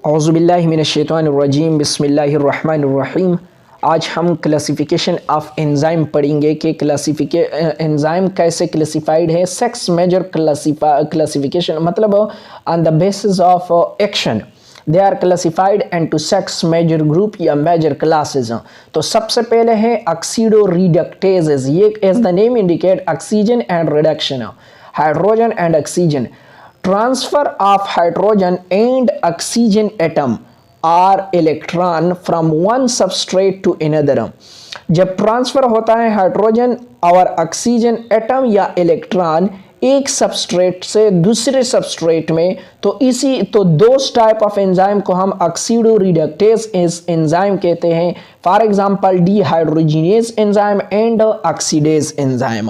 औज़ुबिल्लाहि मिनश्शैतानिर्रजीम बिस्मिल्लाहिर्रहमानिर्रहीम। आज हम क्लासिफ़िकेशन ऑफ एंजाइम पढ़ेंगे कि एंजाइम कैसे क्लासिफाइड है। सेक्स मेजर क्लासिफिकेशन मतलब on the basis of action they are classified into six major group या मेजर क्लासेस। तो सबसे पहले है ऑक्सीडो रिडक्टेजेस। ये as the name indicate oxygen and reduction, hydrogen and oxygen, transfer of hydrogen and oxygen atom or electron from one substrate to another। जब transfer होता है hydrogen और ऑक्सीजन एटम या इलेक्ट्रॉन एक सबस्ट्रेट से दूसरे substrate में, तो दो टाइप ऑफ एंजाइम को हम ऑक्सीडो रिडक्टेज एंजाइम कहते हैं। For example dehydrogenase enzyme and oxidase enzyme.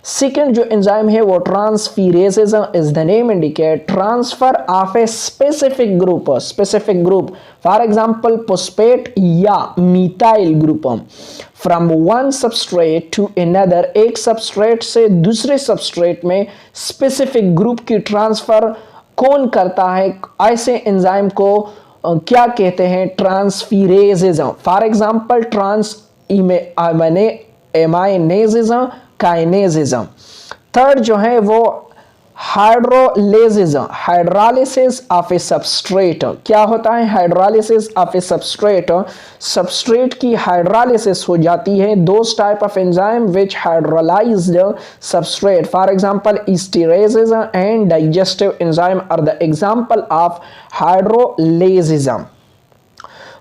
Second जो एंजाइम है वो transferases is the name indicate transfer of a specific group for example phosphate या methyl group from one substrate to another. एक substrate से दूसरे substrate में specific group की transfer कौन करता है, ऐसे एंजाइम को क्या कहते हैं? Transferases. For example aminases, kinases. Third जो है वो hydrolases, hydrolysis of a substrate. क्या होता है hydrolysis of a substrate? Substrate की हाइड्रोलिसिस हो जाती है। Those type of enzyme which hydrolyzed substrate for example esterases and digestive enzyme are the example of hydrolases.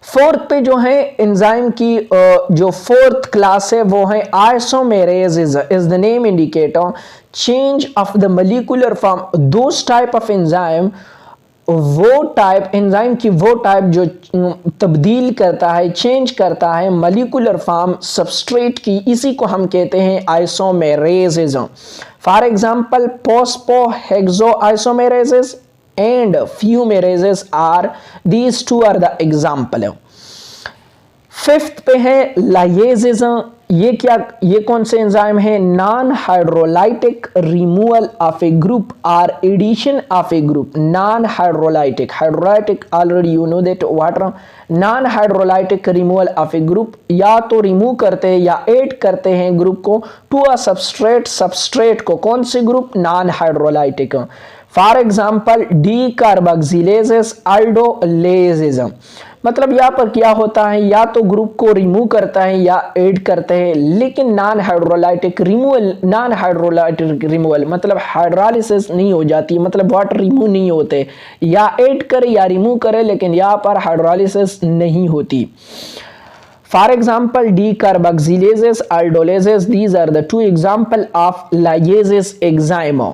Fourth पे जो है एंजाइम की जो फोर्थ क्लास है वो है isomerases is the name indicator change of the molecular form. Those type of enzyme, वो type enzyme की वो टाइप जो तब्दील करता है, चेंज करता है मॉलिक्यूलर फॉर्म सबस्ट्रेट की, इसी को हम कहते हैं isomerases. For example phosphohexo isomerases and fumarases are these two are the example। Fifth पे है लाइजेस। ये कौन से एंजाइम है? Non hydrolytic removal of a group और addition of a group. Non hydrolytic, hydrolytic already you know that water. Non hydrolytic removal of a group, या तो remove करते हैं या ऐड करते हैं ग्रुप को टू अ सबस्ट्रेट को। कौन से ग्रुप? Non hydrolytic. For example decarboxylases, aldolases. मतलब यहाँ पर क्या होता है, या तो ग्रुप को रिमूव करता है या ऐड करते हैं, लेकिन नॉन हाइड्रोलाइटिक रिमूवल मतलब हाइड्रोलिसिस नहीं हो जाती, मतलब वाटर रिमूव नहीं होते, या ऐड करे या रिमूव करे, लेकिन यहाँ पर हाइड्रोलिसिस नहीं होती। For example, decarboxylases, aldolases, these are the two example of ligases enzyme।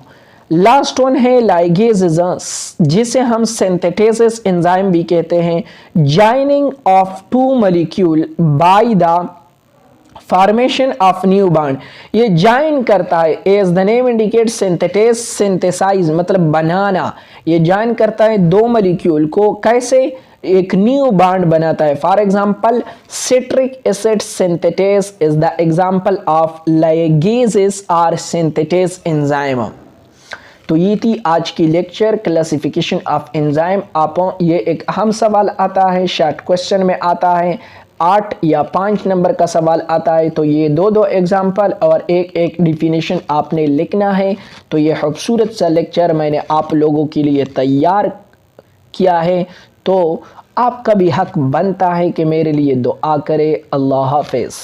Last one है लाइगेजेस, जिसे हम सिंथेटेसिस एंजाइम भी कहते हैं। Joining of two molecule by the formation of new bond. ये जॉइन करता है, as the name indicate synthetase, synthesize मतलब बनाना। ये जॉइन करता है दो मॉलिक्यूल को, कैसे? एक न्यू बॉन्ड बनाता है। For example citric acid synthetase is the example of ligases और सिंथेटेस एंजाइम। तो ये थी आज की लेक्चर क्लासिफिकेशन ऑफ एंजाइम। आप ये एक अहम सवाल आता है, शॉर्ट क्वेश्चन में आता है, 8 या 5 नंबर का सवाल आता है। तो ये दो एग्जाम्पल और एक डिफिनेशन आपने लिखना है। तो ये खूबसूरत सा लेक्चर मैंने आप लोगों के लिए तैयार किया है। तो आपका भी हक बनता है कि मेरे लिए दुआ करे। अल्लाह हाफिज़।